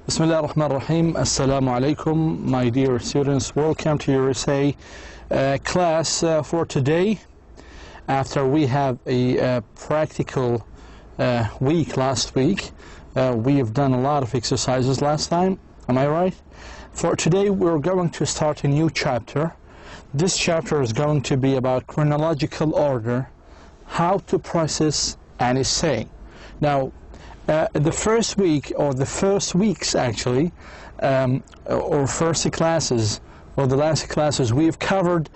Bismillah ar-Rahman ar-Rahim. Assalamu alaikum, my dear students. Welcome to your essay class for today. After we have a practical week last week, we have done a lot of exercises last time. Am I right? For today, we're going to start a new chapter. This chapter is going to be about chronological order, how to process an essay. Now, the first week, or the first weeks actually, or first classes, or the last classes, we've covered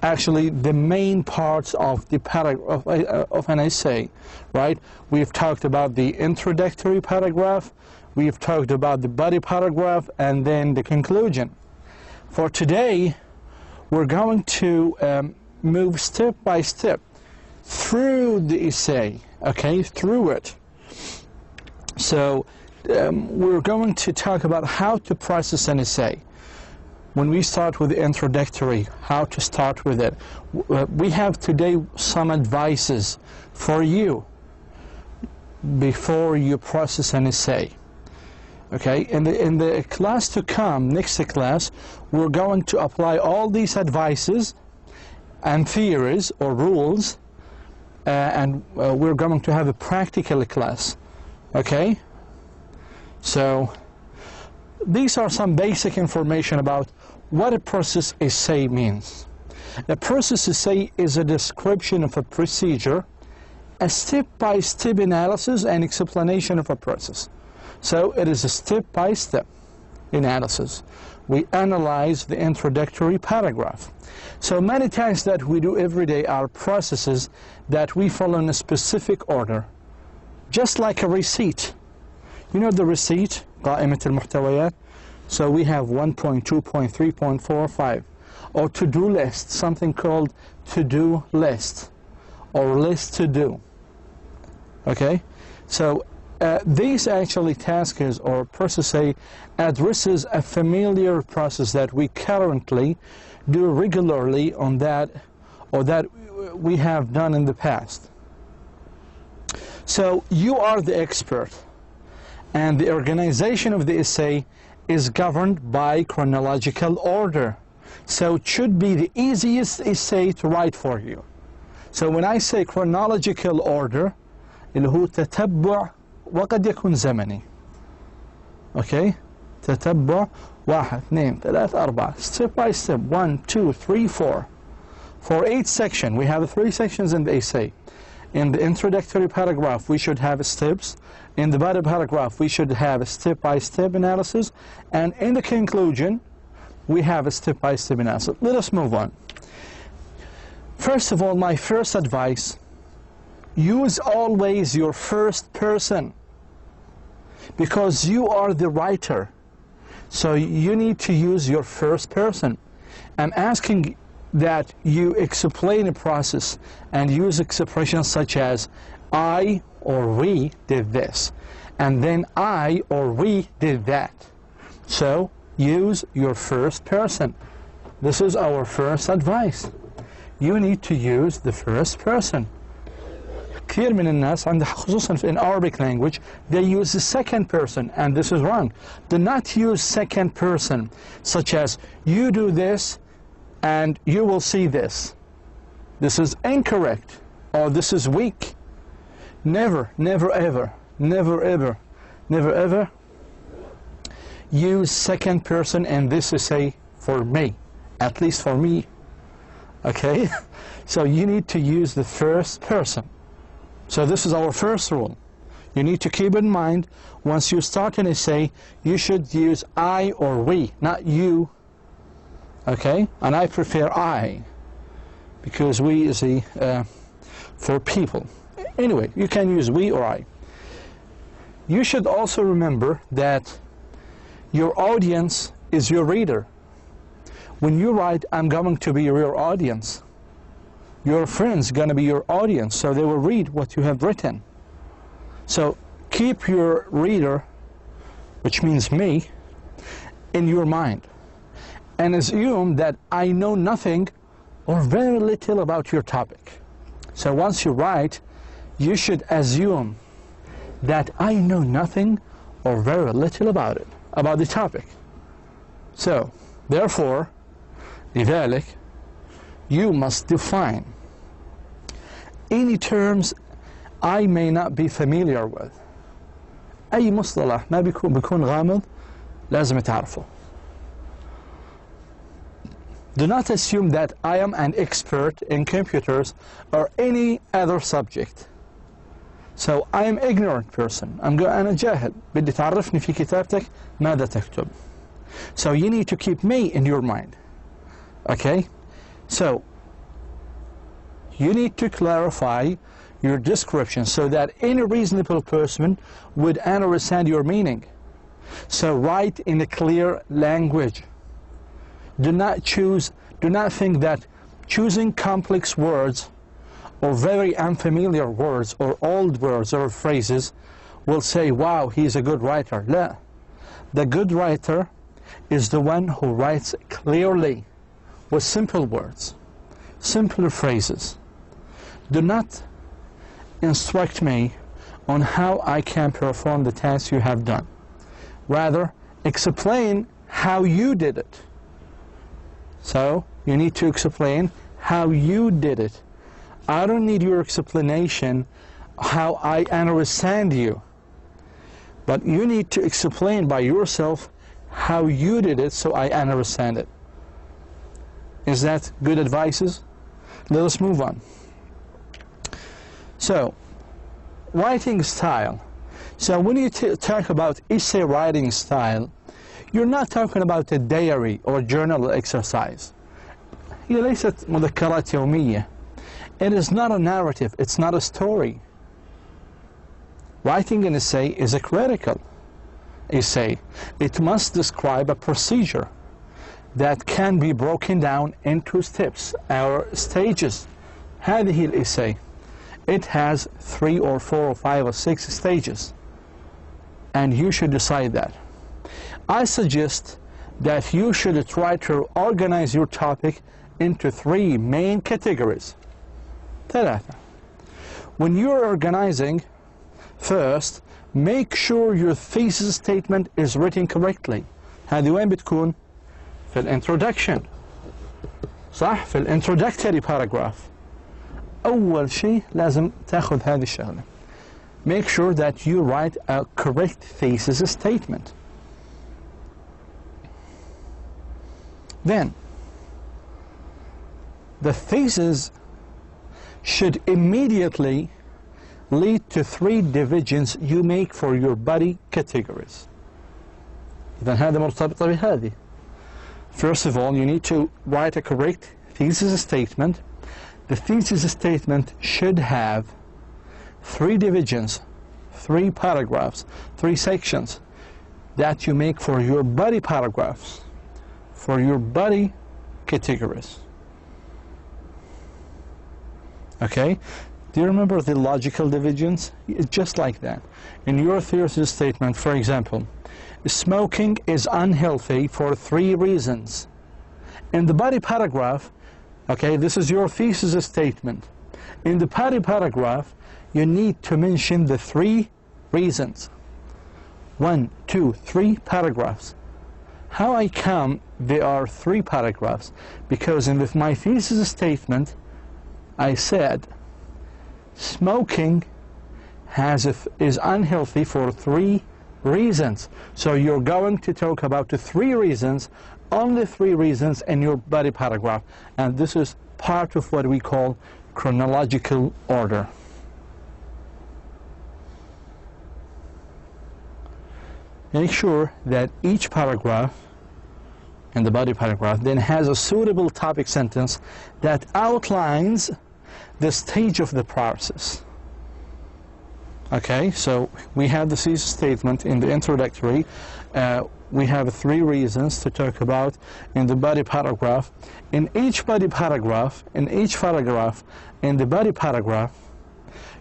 actually the main parts of the paragraph of an essay, right? We've talked about the introductory paragraph, we've talked about the body paragraph, and then the conclusion. For today, we're going to move step by step through the essay, okay, through it. So we're going to talk about how to process an essay. When we start with the introductory, how to start with it. We have today some advices for you before you process an essay. Okay, in the class to come, next class, we're going to apply all these advices and theories or rules, and we're going to have a practical class. Okay, so these are some basic information about what a process essay means. A process essay is a description of a procedure, a step-by-step analysis and explanation of a process. So it is a step-by-step analysis. We analyze the introductory paragraph. So many tasks that we do every day are processes that we follow in a specific order. Just like a receipt. You know the receipt, قائمة المحتويات? So we have 1.2.3.4.5. Or to-do list, something called to-do list. Or list to do. Okay? So these actually tasks or process addresses a familiar process that we currently do regularly on that, or that we have done in the past. So you are the expert, and the organization of the essay is governed by chronological order. So it should be the easiest essay to write for you. So when I say chronological order, اللي هو تتبع وقد يكون زمني. Okay? تتبع 1 2 3 4, step by step, 1 2 3 4. For each section, we have 3 sections in the essay. In the introductory paragraph, we should have steps. In the body paragraph, we should have a step-by-step analysis. And in the conclusion, we have a step-by-step analysis. Let us move on. First of all, my first advice, use always your first person, because you are the writer. So you need to use your first person. I'm asking that you explain a process and use expressions such as I or we did this, and then I or we did that. So use your first person. This is our first advice. You need to use the first person. كثير من الناس عندها خصوصا in Arabic language, they use the second person, and this is wrong. Do not use second person, such as you do this and you will see this. This is incorrect, or this is weak. Never, never ever, never ever, never ever use second person in this essay for me, at least for me. Okay? So you need to use the first person. So this is our first rule. You need to keep in mind, once you start an essay, you should use I or we, not you. Okay? And I prefer I, because we is for people. Anyway, you can use we or I. You should also remember that your audience is your reader. When you write, I'm going to be your audience. Your friends are going to be your audience, so they will read what you have written. So keep your reader, which means me, in your mind. And assume that I know nothing or very little about your topic. So once you write, you should assume that I know nothing or very little about it. about the topic. So, therefore, لذلك, you must define any terms I may not be familiar with. أي مصطلح ما بيكون غامض لازم تعرفه. Do not assume that I am an expert in computers or any other subject. So I am ignorant person. أنا جاهل. بدي تعرفني في كتابتك ماذا تكتب. So you need to keep me in your mind. Okay? So you need to clarify your description so that any reasonable person would understand your meaning. So write in a clear language. Do not think that choosing complex words or very unfamiliar words or old words or phrases will say, wow, he's a good writer. لا. The good writer is the one who writes clearly with simple words, simple phrases. Do not instruct me on how I can perform the task you have done. Rather, explain how you did it. So, you need to explain how you did it. I don't need your explanation how I understand you. But you need to explain by yourself how you did it so I understand it. Is that good advices? Let us move on. So, writing style. So when you talk about essay writing style, you're not talking about a diary or journal exercise. هي ليست مذكرات يومية. It is not a narrative, it's not a story. Writing an essay is a critical essay. It must describe a procedure that can be broken down into steps or stages. هذه الإساي. It has 3 or 4 or 5 or 6 stages. And you should decide that. I suggest that you should try to organize your topic into 3 main categories. ثلاثة. When you're organizing, first, make sure your thesis statement is written correctly. هذه وين بتكون؟ في الانترودكشن. صح؟ في الانترودكتوري paragraph. أول شيء لازم تاخذ هذه الشغلة. Make sure that you write a correct thesis statement. Then, the thesis should immediately lead to 3 divisions you make for your body categories. إذن هذا مرتبطة بهذه. First of all, you need to write a correct thesis statement. The thesis statement should have 3 divisions, 3 paragraphs, 3 sections that you make for your body paragraphs, for your body categories. Okay? Do you remember the logical divisions? It's just like that. In your thesis statement, for example, smoking is unhealthy for 3 reasons. In the body paragraph, okay, this is your thesis statement. In the body paragraph, you need to mention the 3 reasons. 1, 2, 3 paragraphs. How I come there are 3 paragraphs? Because in my thesis statement, I said smoking is unhealthy for 3 reasons. So you're going to talk about the 3 reasons, only 3 reasons in your body paragraph. And this is part of what we call chronological order. Make sure that each paragraph in the body paragraph then has a suitable topic sentence that outlines the stage of the process. Okay, so we have the thesis statement in the introductory. We have 3 reasons to talk about in the body paragraph. In each body paragraph, in the body paragraph,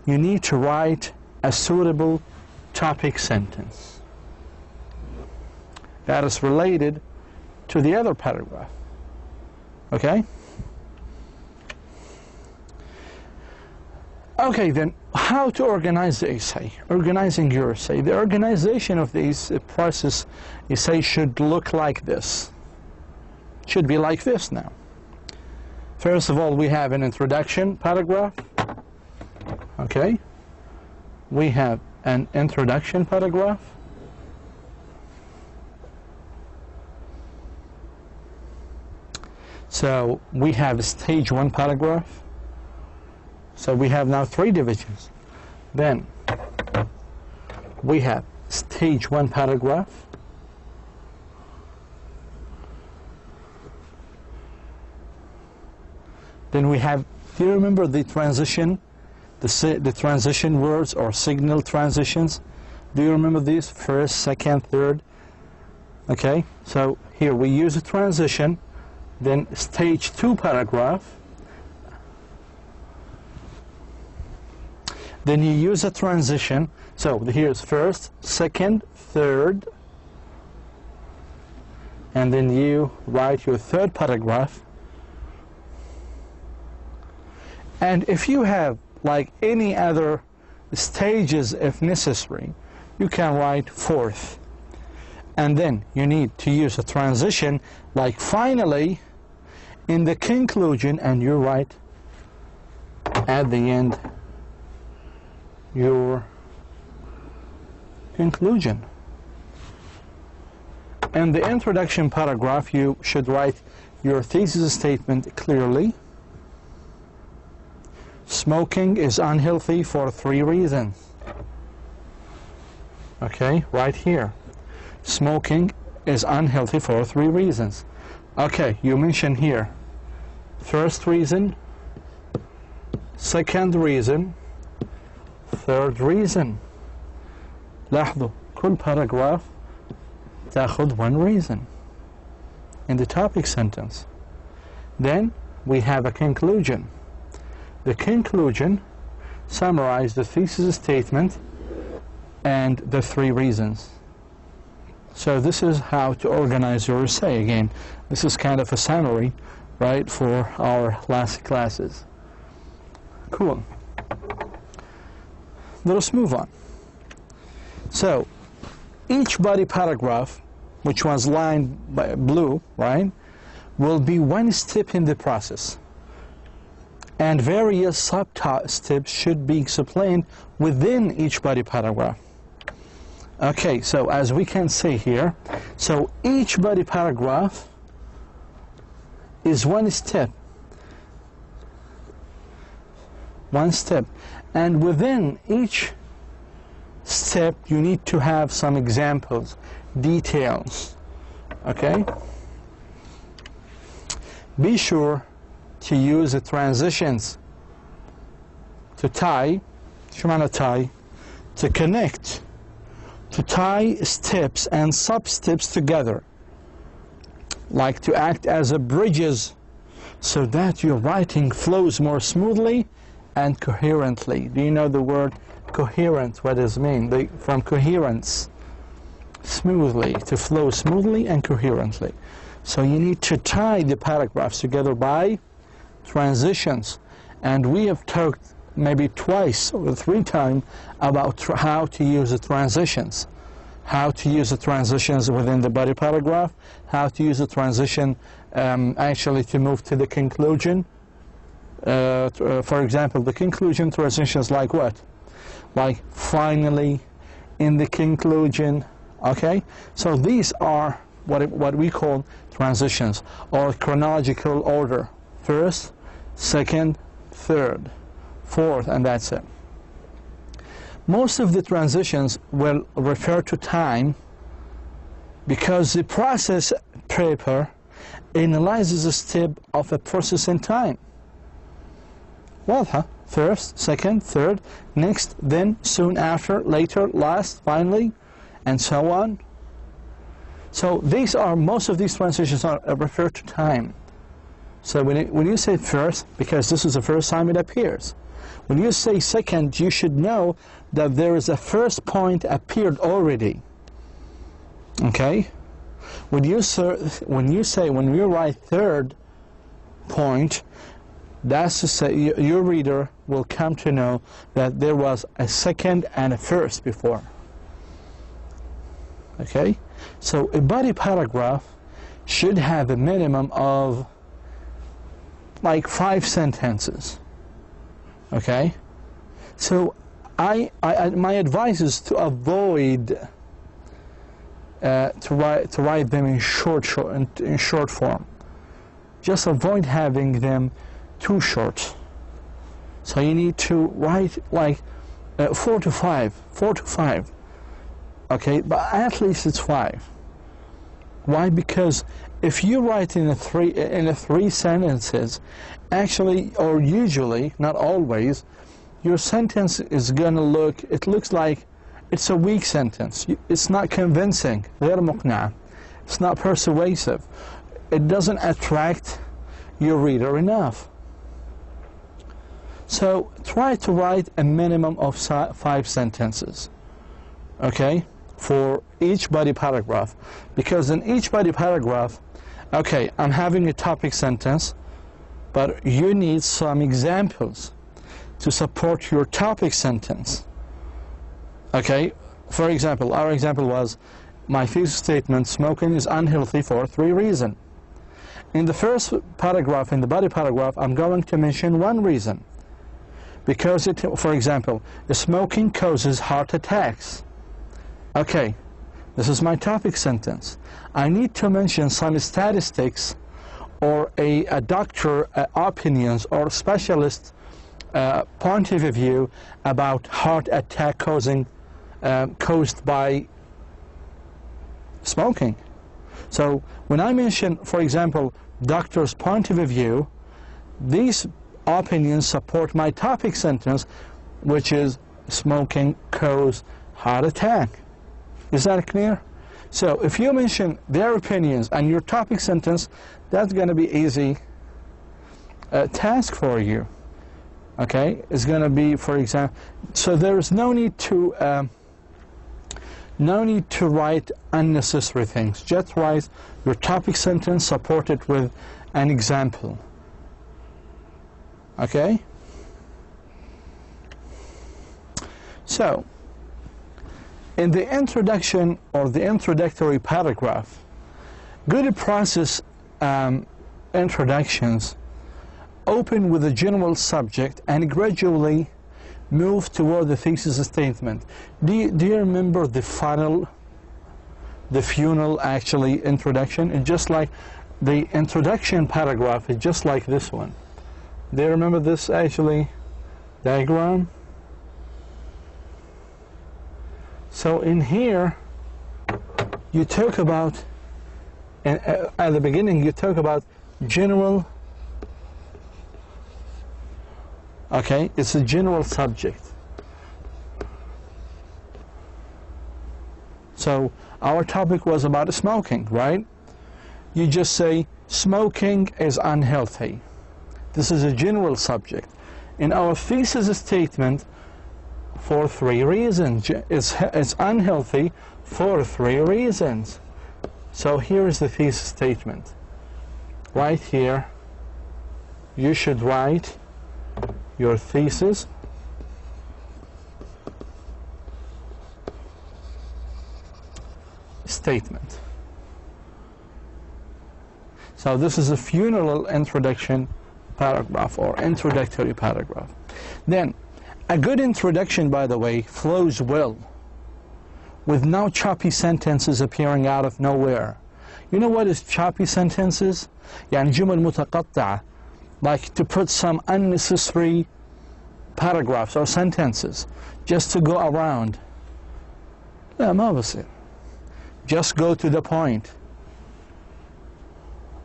you need to write a suitable topic sentence that is related to the other paragraph. Okay? Okay, then how to organize the essay? Organizing your essay. The organization of this process essay should look like this. Should be like this now. First of all, we have an introduction paragraph. Okay. We have an introduction paragraph. So we have stage 1 paragraph. So we have now 3 divisions. Then we have stage 1 paragraph. Then we have, do you remember the transition, the transition words or signal transitions? Do you remember these? First, second, third. Okay, so here we use a transition, then stage 2 paragraph. Then you use a transition. So here's first, second, third, and then you write your 3rd paragraph. And if you have like any other stages if necessary, you can write 4th. And then you need to use a transition like finally in the conclusion, and you write at the end your conclusion. In the introduction paragraph, you should write your thesis statement clearly. Smoking is unhealthy for 3 reasons. Okay, right here. Smoking is unhealthy for 3 reasons. Okay, you mention here first reason, second reason, third reason. لاحظوا كل paragraph تأخذ 1 reason in the topic sentence. Then we have a conclusion. The conclusion summarizes the thesis statement and the 3 reasons. So this is how to organize your essay. Again, this is kind of a summary, right, for our last classes. Cool. Let us move on. So each body paragraph, which was lined by blue, right, will be 1 step in the process. And various sub-steps should be explained within each body paragraph. Okay, so as we can see here, so each body paragraph is 1 step. 1 step. And within each step, you need to have some examples, details. Okay? Be sure to use the transitions to tie, شو معنى tie? To connect, to tie steps and sub-steps together, like to act as a bridges so that your writing flows more smoothly and coherently. Do you know the word coherent? What does it mean? From coherence, smoothly, to flow smoothly and coherently. So you need to tie the paragraphs together by transitions. And we have talked maybe 2 or 3 times about how to use the transitions. How to use the transitions within the body paragraph, how to use the transition actually to move to the conclusion. For example, the conclusion transitions like what? Like finally, in the conclusion, okay? So these are what we call transitions, or chronological order. First, second, third, fourth, and that's it. Most of the transitions will refer to time because the process paper analyzes a step of a process in time. واضحة. First, second, third, next, then, soon after, later, last, finally, and so on. So most of these transitions are refer to time. So when you say first, because this is the first time it appears, when you say second, you should know that there is a first point appeared already. Okay? When you write third point, That's to say, your reader will come to know that there was a second and a first before. Okay? So a body paragraph should have a minimum of like 5 sentences. Okay? So my advice is to avoid to write them in short form. Just avoid having them too short. So you need to write like 4 to 5. Okay, but at least it's 5. Why? Because if you write in a three sentences, actually, or usually, not always, your sentence is gonna looks like it's a weak sentence. It's not convincing. غير مقنع. It's not persuasive. It doesn't attract your reader enough. So try to write a minimum of 5 sentences, okay, for each body paragraph. Because in each body paragraph, okay, I'm having a topic sentence, but you need some examples to support your topic sentence. Okay, for example, our example was, my thesis statement, smoking is unhealthy for 3 reasons. In the first paragraph, in the body paragraph, I'm going to mention 1 reason. Because for example, smoking causes heart attacks. Okay, this is my topic sentence. I need to mention some statistics or a doctor opinions or specialist point of view about heart attack caused by smoking. So when I mention, for example, doctor's point of view, these opinions support my topic sentence, which is smoking causes heart attack. Is that clear? So if you mention their opinions and your topic sentence, that's going to be easy task for you. Okay, it's going to be, for example, so there is no need to write unnecessary things. Just write your topic sentence supported with an example. Okay? So, in the introduction or the introductory paragraph, good process introductions open with a general subject and gradually move toward the thesis statement. Do you remember the funnel actually introduction? It's just like the introduction paragraph is just like this one. Do you remember this actually diagram? So in here you talk about, at the beginning you talk about general. Okay, it's a general subject. So our topic was about smoking, right? You just say smoking is unhealthy. This is a general subject. In our thesis statement, for 3 reasons. It's unhealthy for 3 reasons. So here is the thesis statement. Right here, you should write your thesis statement. So this is a funeral introduction paragraph or introductory paragraph. Then a good introduction, by the way, flows well with no choppy sentences appearing out of nowhere. You know what is choppy sentences? يعني جمل متقطعة, like to put some unnecessary paragraphs or sentences just to go around. لا ما بصير. Just go to the point.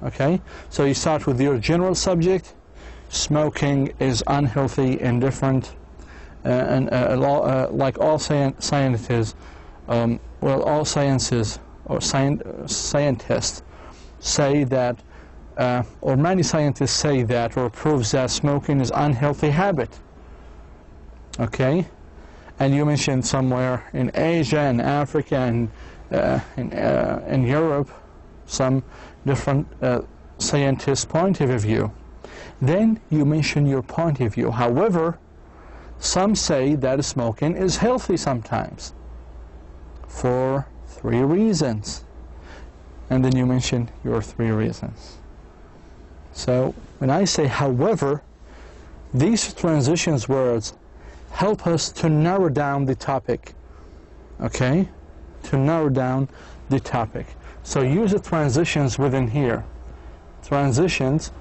Okay, so you start with your general subject. Smoking is unhealthy, indifferent, like all scientists, well, all sciences or scientists say that, or many scientists say that, or proves that smoking is unhealthy habit. Okay, and you mentioned somewhere in Asia and Africa and in Europe, some different scientists' point of view. Then you mention your point of view. However, some say that smoking is healthy sometimes for 3 reasons. And then you mention your 3 reasons. So when I say however, these transitions words help us to narrow down the topic. Okay? To narrow down the topic. So use the transitions within here. Transitions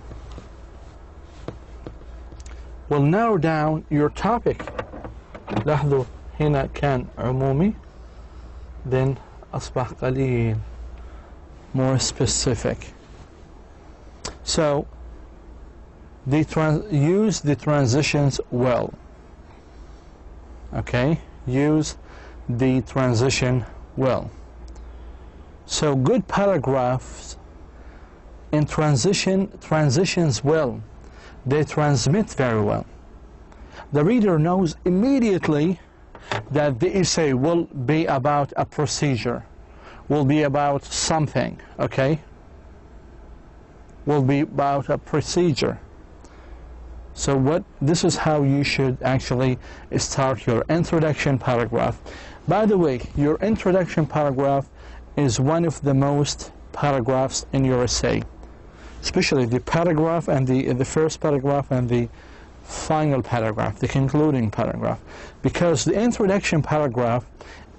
will narrow down your topic. لاحظوا هنا كان عمومي, then أصبح قليل, more specific. So use the transitions well. Okay, use the transition well. So good paragraphs in transitions well. They transmit very well. The reader knows immediately that the essay will be about a procedure, will be about something, okay? Will be about a procedure. So this is how you should actually start your introduction paragraph. By the way, your introduction paragraph is one of the most paragraphs in your essay, especially the paragraph and the first paragraph and the final paragraph, the concluding paragraph, because the introduction paragraph,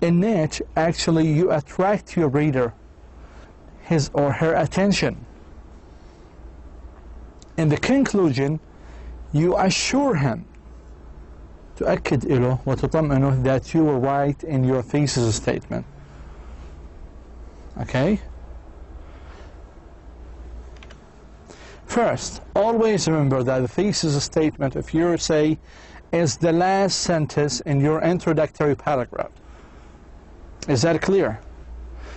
in it actually you attract your reader, his or her attention. In the conclusion, you assure him, تؤكد له وتطمئنه that you were right in your thesis statement. Okay? First, always remember that the thesis statement of your essay is the last sentence in your introductory paragraph. Is that clear?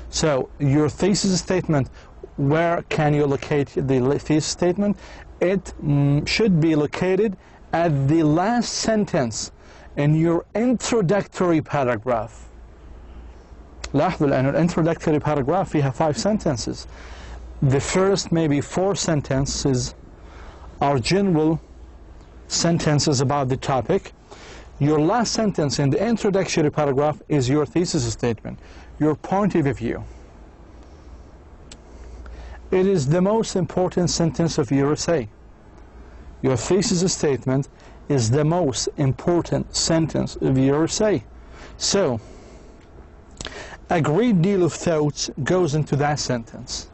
So, your thesis statement, where can you locate the thesis statement? It should be located at the last sentence in your introductory paragraph. لاحظوا لأن الانtroductory paragraph فيها 5 sentences. The first maybe 4 sentences are general sentences about the topic. Your last sentence in the introductory paragraph is your thesis statement, your point of view. It is the most important sentence of your essay. Your thesis statement is the most important sentence of your essay. So, a great deal of thoughts goes into that sentence.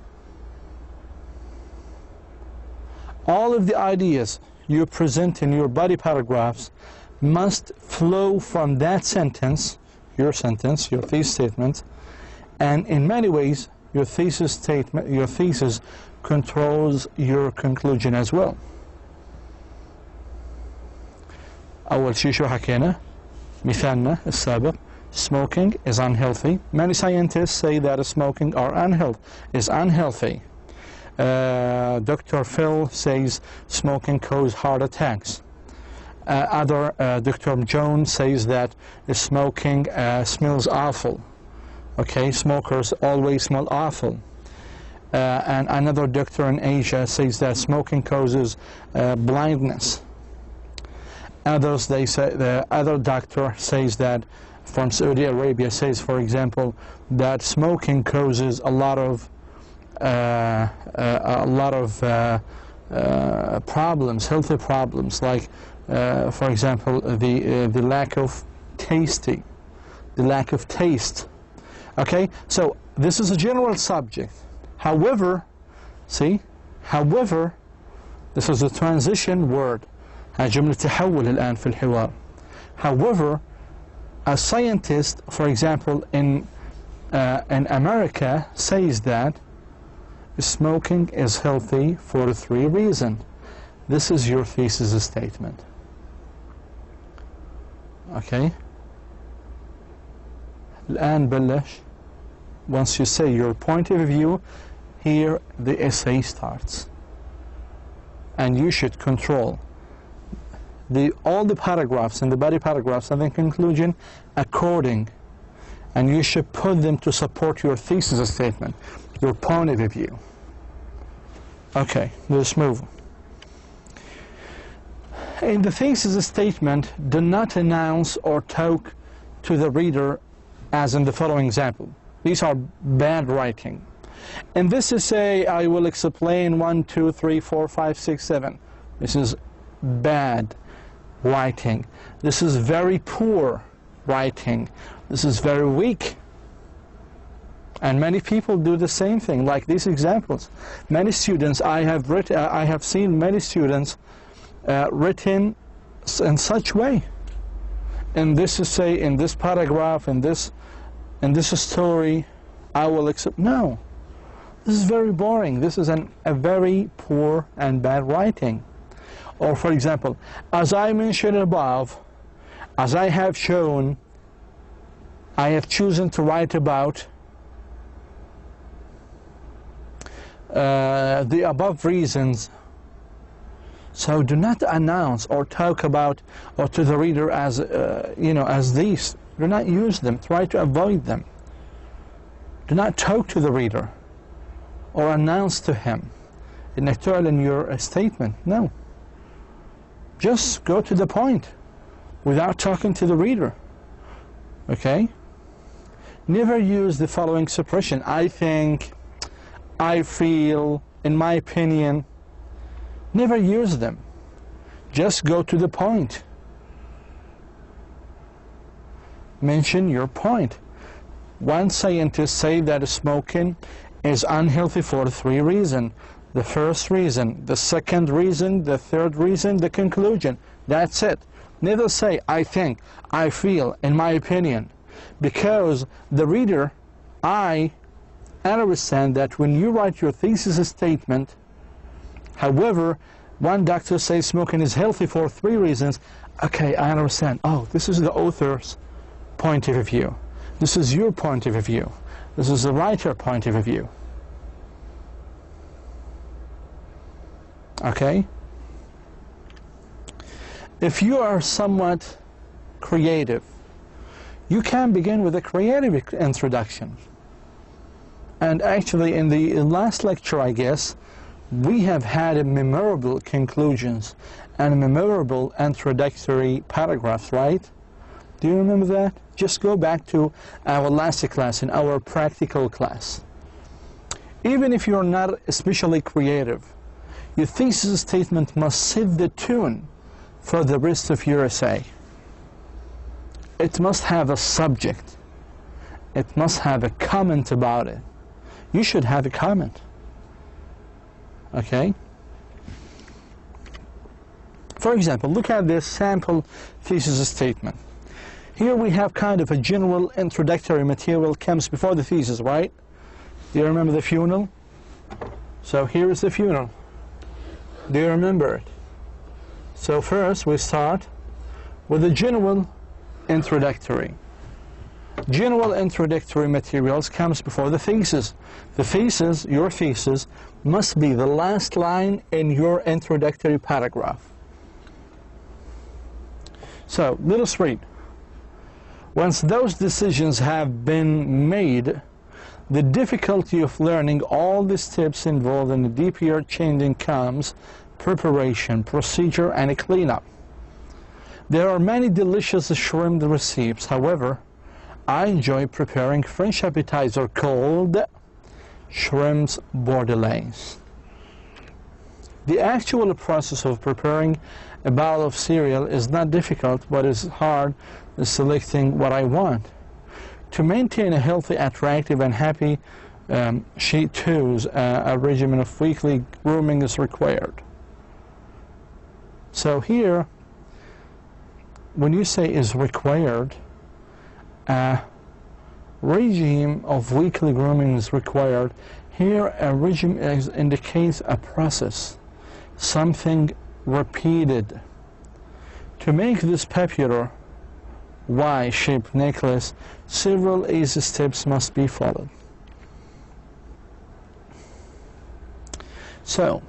All of the ideas you present in your body paragraphs must flow from that sentence, your thesis statement, and in many ways, your thesis controls your conclusion as well. أول شيء شو حكينا؟ مثالنا السابق, smoking is unhealthy. Many scientists say that smoking is unhealthy. Dr. Phil says smoking causes heart attacks. Dr. Jones says that smoking smells awful. Okay, smokers always smell awful. And another doctor in Asia says that smoking causes blindness. The other doctor says that from Saudi Arabia says, for example, that smoking causes a lot of problems, healthy problems, like for example the lack of taste. Okay, so this is a general subject. However, this is a transition word. جملة تحول الآن في الحوار. However, a scientist, for example, in America, says that smoking is healthy for 3 reasons. This is your thesis statement. Okay? الآن بلش. Once you say your point of view, here the essay starts. And you should control all the paragraphs and the body paragraphs and the conclusion according, and you should put them to support your thesis statement, your point of view. Okay, let's move. In the thesis statement, do not announce or talk to the reader as in the following example. These are bad writing. In this essay, I will explain 1, 2, 3, 4, 5, 6, 7. This is bad writing. This is very poor writing. This is very weak. And many people do the same thing, like these examples. Many students, I have seen many students written in such way. In this essay, in this paragraph, in this story, I will accept. No, this is very boring. This is a very poor and bad writing. Or for example, as I mentioned above, as I have shown, I have chosen to write about the above reasons. So do not announce or talk about or to the reader as as these. Do not use them. Try to avoid them. Do not talk to the reader or announce to him in your statement. No. Just go to the point without talking to the reader. Okay? Never use the following expression: I think, I feel, in my opinion. Never use them. Just go to the point. Mention your point. One scientist said that smoking is unhealthy for 3 reasons. The first reason, the second reason, the third reason, the conclusion. That's it. Never say, I think, I feel, in my opinion. Because the reader, I understand that when you write your thesis statement, however, one doctor says smoking is healthy for 3 reasons. Okay, I understand. Oh, this is the author's point of view. This is your point of view. This is the writer's point of view. Okay? If you are somewhat creative, you can begin with a creative introduction. And actually, in the last lecture, I guess, we have had memorable conclusions and memorable introductory paragraphs, right? Do you remember that? Just go back to our last class, in our practical class. Even if you're not especially creative, your thesis statement must set the tune for the rest of your essay. It must have a subject. It must have a comment about it. You should have a comment. Okay? For example, look at this sample thesis statement. Here we have kind of a general introductory material comes before the thesis, right? Do you remember the funnel? So here is the funnel. Do you remember it? So first we start with the general introductory. General introductory materials comes before the thesis. The thesis, your thesis, must be the last line in your introductory paragraph. So let us read. Once those decisions have been made, the difficulty of learning all the steps involved in the DPR changing comes: preparation, procedure, and cleanup. There are many delicious shrimp recipes. However, I enjoy preparing French appetizer called shrimps bordelaise. The actual process of preparing a bowl of cereal is not difficult, but is hard is selecting what I want. To maintain a healthy, attractive, and happy she too, a regimen of weekly grooming is required. So here, when you say is required, a regime of weekly grooming is required. Here, a regime indicates a process, something repeated. To make this popular Y-shaped necklace, several easy steps must be followed. So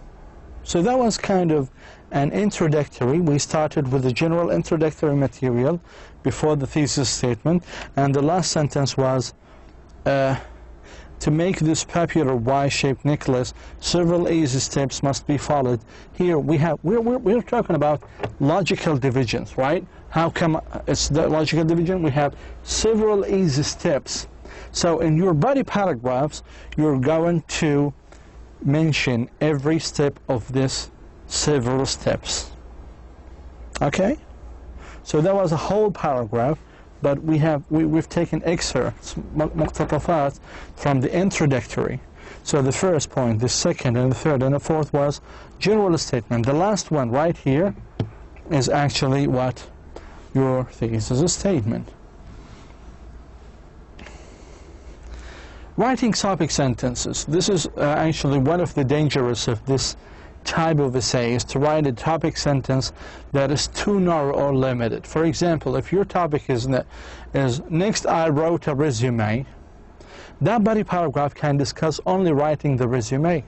that was kind of an introductory. We started with the general introductory material before the thesis statement, and the last sentence was To make this popular Y-shaped necklace, several easy steps must be followed. Here we're talking about logical divisions, right? How come it's the logical division? We have several easy steps. So in your body paragraphs, you're going to mention every step of this several steps. Okay? So that was a whole paragraph, but we've taken excerpts, مقتطفات, from the introductory. So the first point, the second, and the third, and the fourth was general statement. The last one right here is actually what your thesis statement. Writing topic sentences. This is actually one of the dangers of this type of essay, is to write a topic sentence that is too narrow or limited. For example, if your topic is next I wrote a resume, that body paragraph can discuss only writing the resume.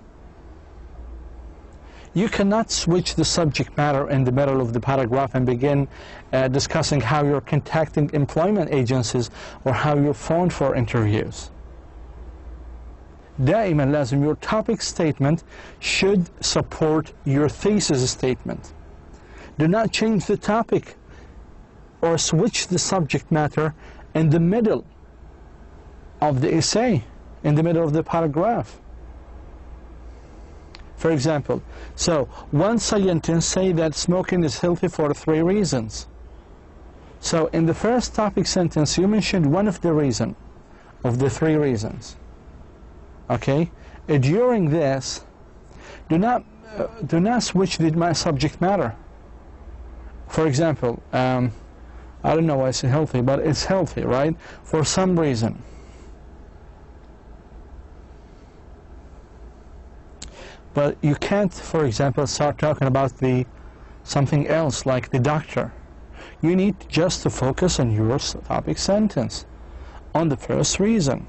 You cannot switch the subject matter in the middle of the paragraph and begin discussing how you're contacting employment agencies or how you're phoned for interviews. دائما لازم your topic statement should support your thesis statement. Do not change the topic or switch the subject matter in the middle of the essay, in the middle of the paragraph. For example, so one scientist say that smoking is healthy for 3 reasons. So in the first topic sentence you mentioned one of the reasons of the 3 reasons. Okay, during this, do not switch the subject matter. For example, I don't know why it's healthy, but it's healthy, right? For some reason. But you can't, for example, start talking about something else like the doctor. You need just to focus on your topic sentence, on the first reason.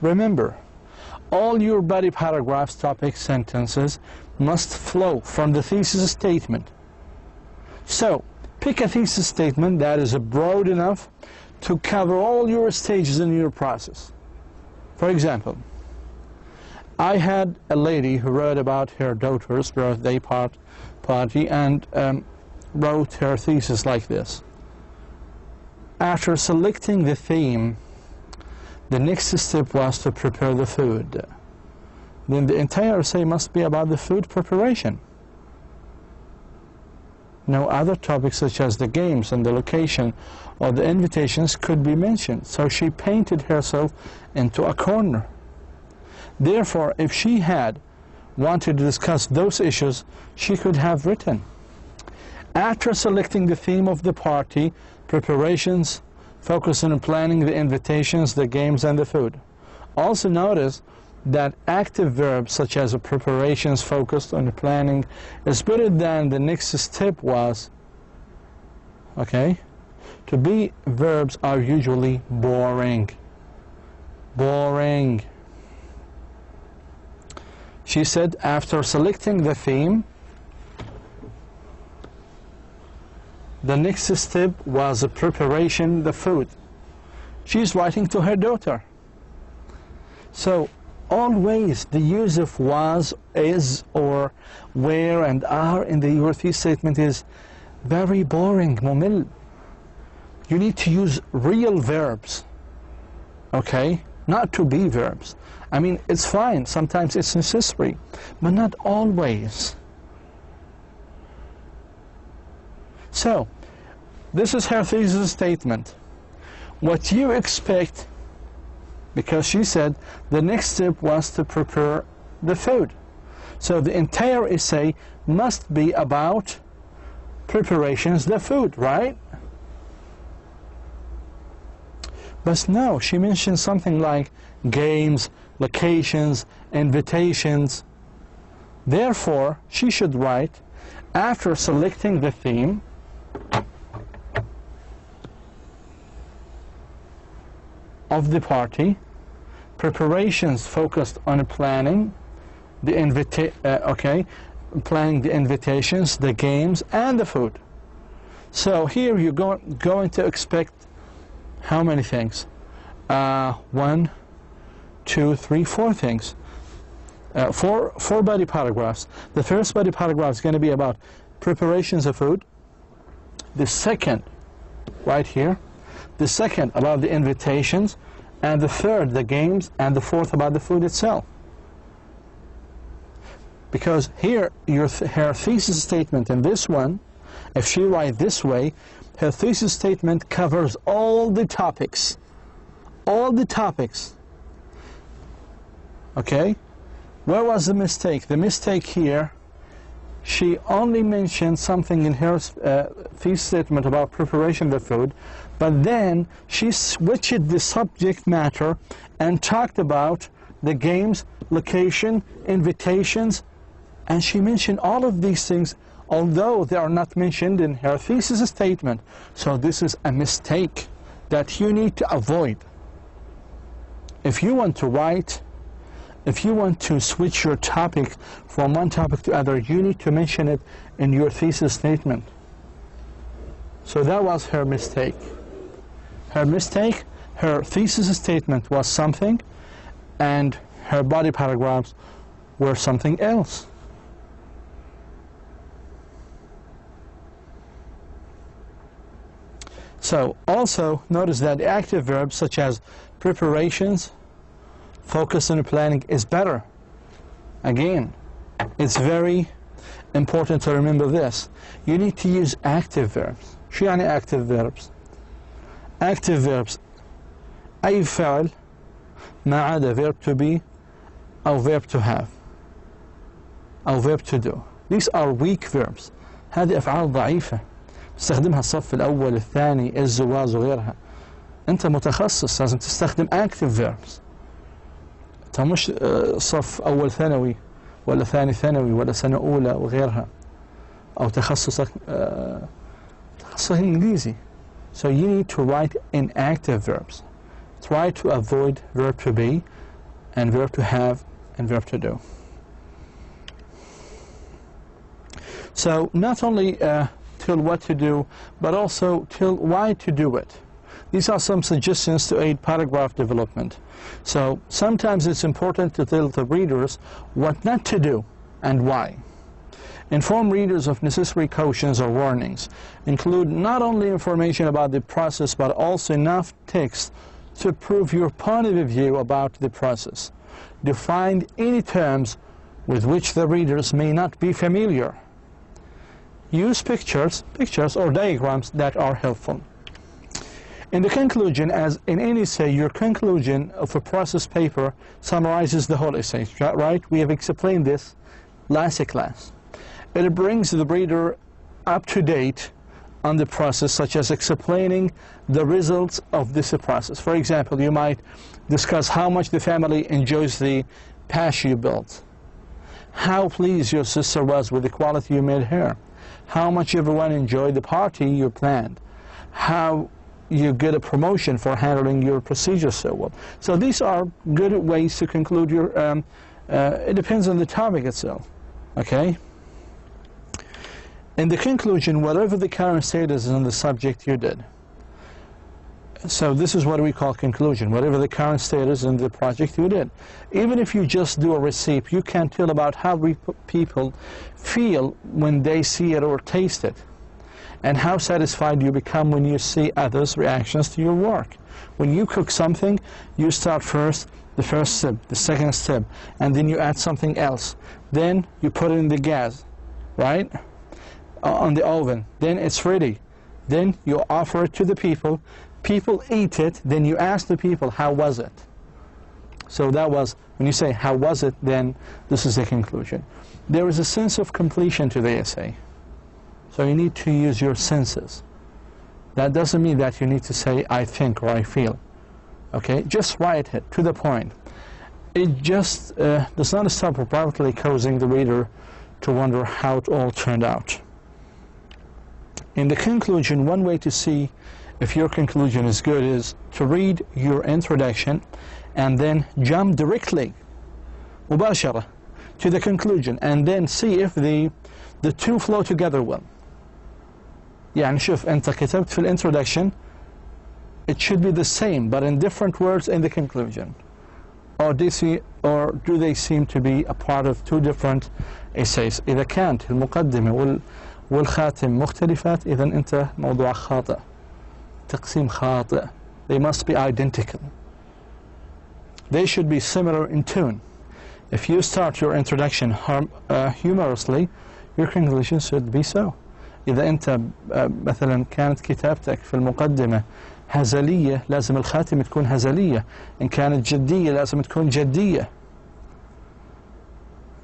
Remember, all your body paragraphs, topic sentences must flow from the thesis statement. So, pick a thesis statement that is broad enough to cover all your stages in your process. For example, I had a lady who wrote about her daughter's birthday party and wrote her thesis like this. After selecting the theme, the next step was to prepare the food. Then the entire essay must be about the food preparation. No other topics such as the games and the location or the invitations could be mentioned. So she painted herself into a corner. Therefore, if she had wanted to discuss those issues, she could have written, after selecting the theme of the party, preparations, focus on planning the invitations, the games, and the food. Also notice that active verbs such as preparations focused on the planning is better than the next step was. Okay? To be verbs are usually boring. Boring. She said after selecting the theme, the next step was the preparation, the food. She's writing to her daughter. So always the use of was, is, or where, and are in the your thesis statement is very boring, ممل. You need to use real verbs, okay? Not to be verbs. I mean, it's fine, sometimes it's necessary, but not always. So, this is her thesis statement. What you expect, because she said the next step was to prepare the food. So the entire essay must be about preparations, the food, right? But no, she mentioned something like games, locations, invitations. Therefore, she should write, after selecting the theme, of the party, preparations focused on planning the planning the invitations, the games, and the food. So here you're going to expect how many things? 1, 2, 3, 4 things. Four body paragraphs. The first body paragraph is going to be about preparations of food. The second, right here. The second about the invitations. And the third, the games. And the fourth about the food itself. Because here, her thesis statement in this one, if she writes this way, her thesis statement covers all the topics. All the topics. Okay? Where was the mistake? The mistake here, she only mentioned something in her thesis statement about preparation of the food, but then she switched the subject matter and talked about the games, location, invitations, and she mentioned all of these things, although they are not mentioned in her thesis statement. So this is a mistake that you need to avoid. If you want to write, if you want to switch your topic from one topic to other, you need to mention it in your thesis statement. So that was her mistake. Her mistake, her thesis statement was something, and her body paragraphs were something else. So also notice that the active verbs such as preparations, focus and planning is better. Again, it's very important to remember this. You need to use active verbs. شو يعني active verbs? Active verbs أي فعل ما عدا verb to be أو verb to have أو verb to do. These are weak verbs. هذه أفعال ضعيفة. تستخدمها الصف الأول الثاني الزواج وغيرها. أنت متخصص لازم تستخدم active verbs. أنت مش صف أول ثانوي ولا ثاني ثانوي ولا سنة أولى وغيرها أو تخصصك إنجليزي. So you need to write in active verbs. Try to avoid verb to be and verb to have and verb to do. So not only tell what to do, but also tell why to do it. These are some suggestions to aid paragraph development. So sometimes it's important to tell the readers what not to do and why. Inform readers of necessary cautions or warnings. Include not only information about the process, but also enough text to prove your point of view about the process. Define any terms with which the readers may not be familiar. Use pictures or diagrams that are helpful. In the conclusion, as in any essay, your conclusion of a process paper summarizes the whole essay, right? We have explained this last class. It brings the reader up to date on the process, such as explaining the results of this process. For example, you might discuss how much the family enjoys the patch you built, how pleased your sister was with the quality you made her, how much everyone enjoyed the party you planned, how you get a promotion for handling your procedure so well. So these are good ways to conclude your, it depends on the topic itself, okay? In the conclusion, whatever the current status is on the subject you did. So this is what we call conclusion, whatever the current status in the project you did. Even if you just do a receipt, you can tell about how people feel when they see it or taste it, and how satisfied you become when you see others' reactions to your work. When you cook something, you start first, the first step, the second step, and then you add something else. Then you put it in the gas, right? On the oven. Then it's ready. Then you offer it to the people. People eat it. Then you ask the people, how was it? So that was, when you say, how was it, then this is the conclusion. There is a sense of completion to the essay. So you need to use your senses. That doesn't mean that you need to say, I think or I feel. Okay? Just write it to the point. It just does not stop abruptly causing the reader to wonder how it all turned out. In the conclusion, one way to see if your conclusion is good is to read your introduction and then jump directly مباشرة to the conclusion and then see if the two flow together well. يعني شوف أنت كتبت في الانترودكشن it should be the same, but in different words in the conclusion. Or do they seem to be a part of two different essays? إذا كانت المقدمة والخاتم مختلفات إذا أنت موضوع خاطئ، تقسيم خاطئ. They must be identical. They should be similar in tone. If you start your introduction humorously, your conclusion should be so. إذا أنت مثلا كانت كتابتك في المقدمة هزلية لازم الخاتمة تكون هزلية. إن كانت جدية لازم تكون جدية.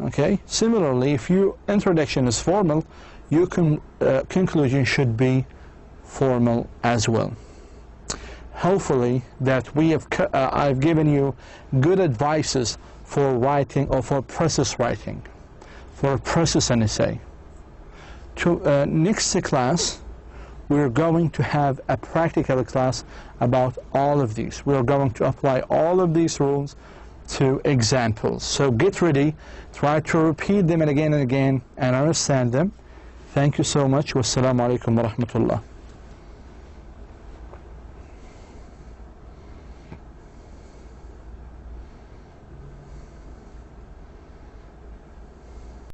Okay? Similarly, if your introduction is formal, your conclusion should be formal as well. Hopefully that I've given you good advices for writing or for process writing, for process and essay. Next class, we're going to have a practical class about all of these. We're going to apply all of these rules to examples. So get ready, try to repeat them again and again and understand them. Thank you so much. Wassalamu alaikum wa rahmatullah.